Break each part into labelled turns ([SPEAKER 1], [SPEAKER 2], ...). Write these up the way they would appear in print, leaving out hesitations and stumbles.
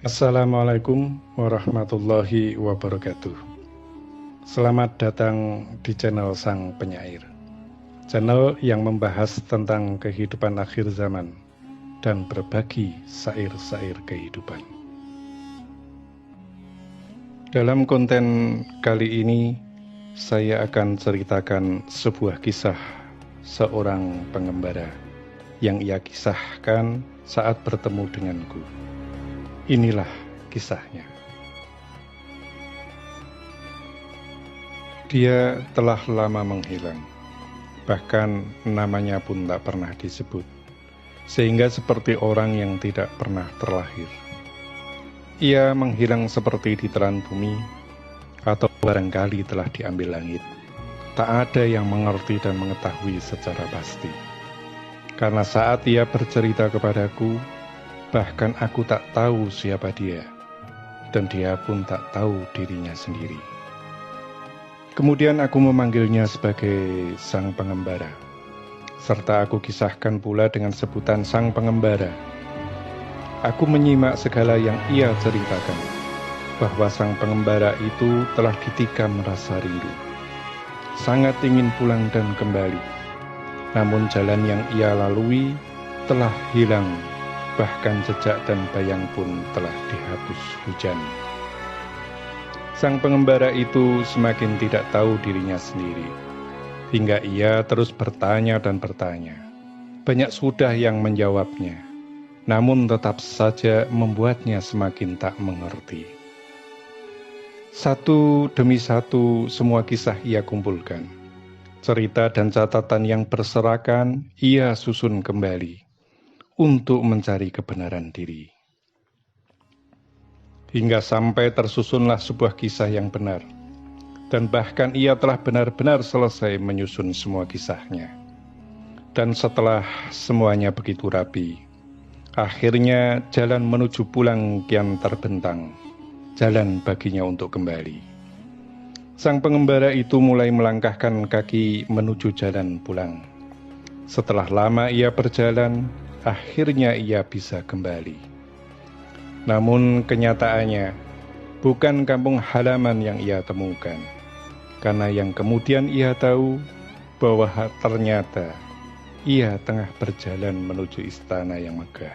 [SPEAKER 1] Assalamualaikum warahmatullahi wabarakatuh. Selamat datang di channel Sang Penyair, channel yang membahas tentang kehidupan akhir zaman dan berbagi syair-syair kehidupan. Dalam konten kali ini, saya akan ceritakan sebuah kisah seorang pengembara yang ia kisahkan saat bertemu denganku. Inilah kisahnya. Dia telah lama menghilang, bahkan namanya pun tak pernah disebut, sehingga seperti orang yang tidak pernah terlahir. Ia menghilang seperti ditelan bumi, atau barangkali telah diambil langit. Tak ada yang mengerti dan mengetahui secara pasti. Karena saat ia bercerita kepadaku, bahkan aku tak tahu siapa dia, dan dia pun tak tahu dirinya sendiri. Kemudian aku memanggilnya sebagai Sang Pengembara, serta aku kisahkan pula dengan sebutan Sang Pengembara. Aku menyimak segala yang ia ceritakan, bahwa Sang Pengembara itu telah ditikam rasa rindu, sangat ingin pulang dan kembali. Namun jalan yang ia lalui telah hilang, bahkan jejak dan bayang pun telah dihapus hujan. Sang pengembara itu semakin tidak tahu dirinya sendiri, hingga ia terus bertanya dan bertanya. Banyak sudah yang menjawabnya, namun tetap saja membuatnya semakin tak mengerti. Satu demi satu semua kisah ia kumpulkan. Cerita dan catatan yang berserakan ia susun kembali untuk mencari kebenaran diri. Hingga sampai tersusunlah sebuah kisah yang benar, dan bahkan ia telah benar-benar selesai menyusun semua kisahnya. Dan setelah semuanya begitu rapi, akhirnya jalan menuju pulang kian terbentang, jalan baginya untuk kembali. Sang pengembara itu mulai melangkahkan kaki menuju jalan pulang. Setelah lama ia berjalan, akhirnya ia bisa kembali. Namun kenyataannya bukan kampung halaman yang ia temukan, karena yang kemudian ia tahu bahwa ternyata ia tengah berjalan menuju istana yang megah.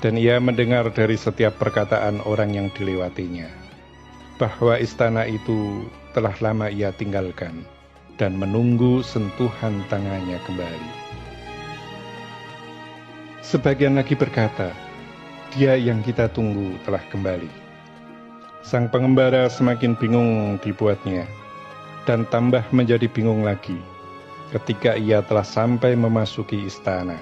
[SPEAKER 1] Dan ia mendengar dari setiap perkataan orang yang dilewatinya, bahwa istana itu telah lama ia tinggalkan dan menunggu sentuhan tangannya kembali. Sebagian lagi berkata, dia yang kita tunggu telah kembali. Sang pengembara semakin bingung dibuatnya, dan tambah menjadi bingung lagi ketika ia telah sampai memasuki istana.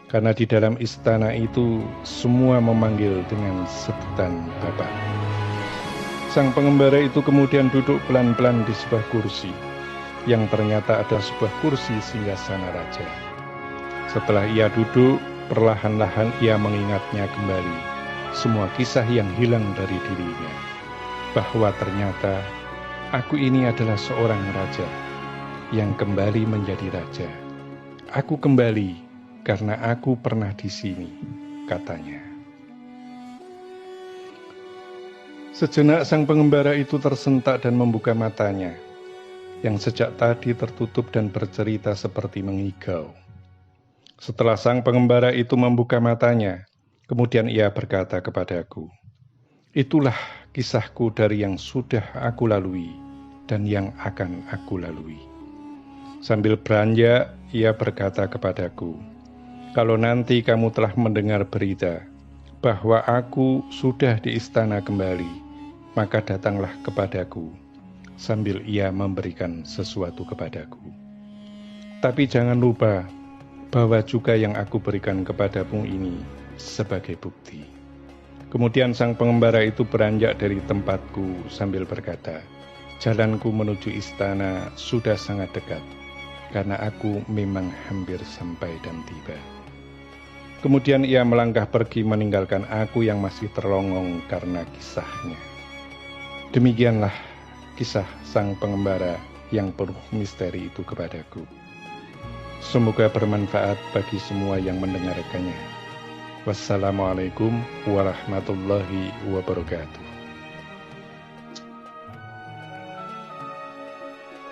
[SPEAKER 1] Karena di dalam istana itu semua memanggil dengan sebutan Bapak. Sang pengembara itu kemudian duduk pelan-pelan di sebuah kursi, yang ternyata ada sebuah kursi singgasana raja. Setelah ia duduk, perlahan-lahan ia mengingatnya kembali semua kisah yang hilang dari dirinya, bahwa ternyata aku ini adalah seorang raja yang kembali menjadi raja. Aku kembali karena aku pernah di sini, katanya. Sejenak sang pengembara itu tersentak dan membuka matanya, yang sejak tadi tertutup dan bercerita seperti mengigau. Setelah sang pengembara itu membuka matanya, kemudian ia berkata kepadaku, itulah kisahku dari yang sudah aku lalui dan yang akan aku lalui. Sambil beranjak, ia berkata kepadaku, kalau nanti kamu telah mendengar berita bahwa aku sudah di istana kembali, maka datanglah kepadaku, sambil ia memberikan sesuatu kepadaku. Tapi jangan lupa bahwa juga yang aku berikan kepadamu ini sebagai bukti. Kemudian sang pengembara itu beranjak dari tempatku sambil berkata, jalanku menuju istana sudah sangat dekat, karena aku memang hampir sampai dan tiba. Kemudian ia melangkah pergi meninggalkan aku yang masih terlongong karena kisahnya. Demikianlah kisah sang pengembara yang penuh misteri itu kepadaku. Semoga bermanfaat bagi semua yang mendengarkannya. Wassalamualaikum warahmatullahi wabarakatuh.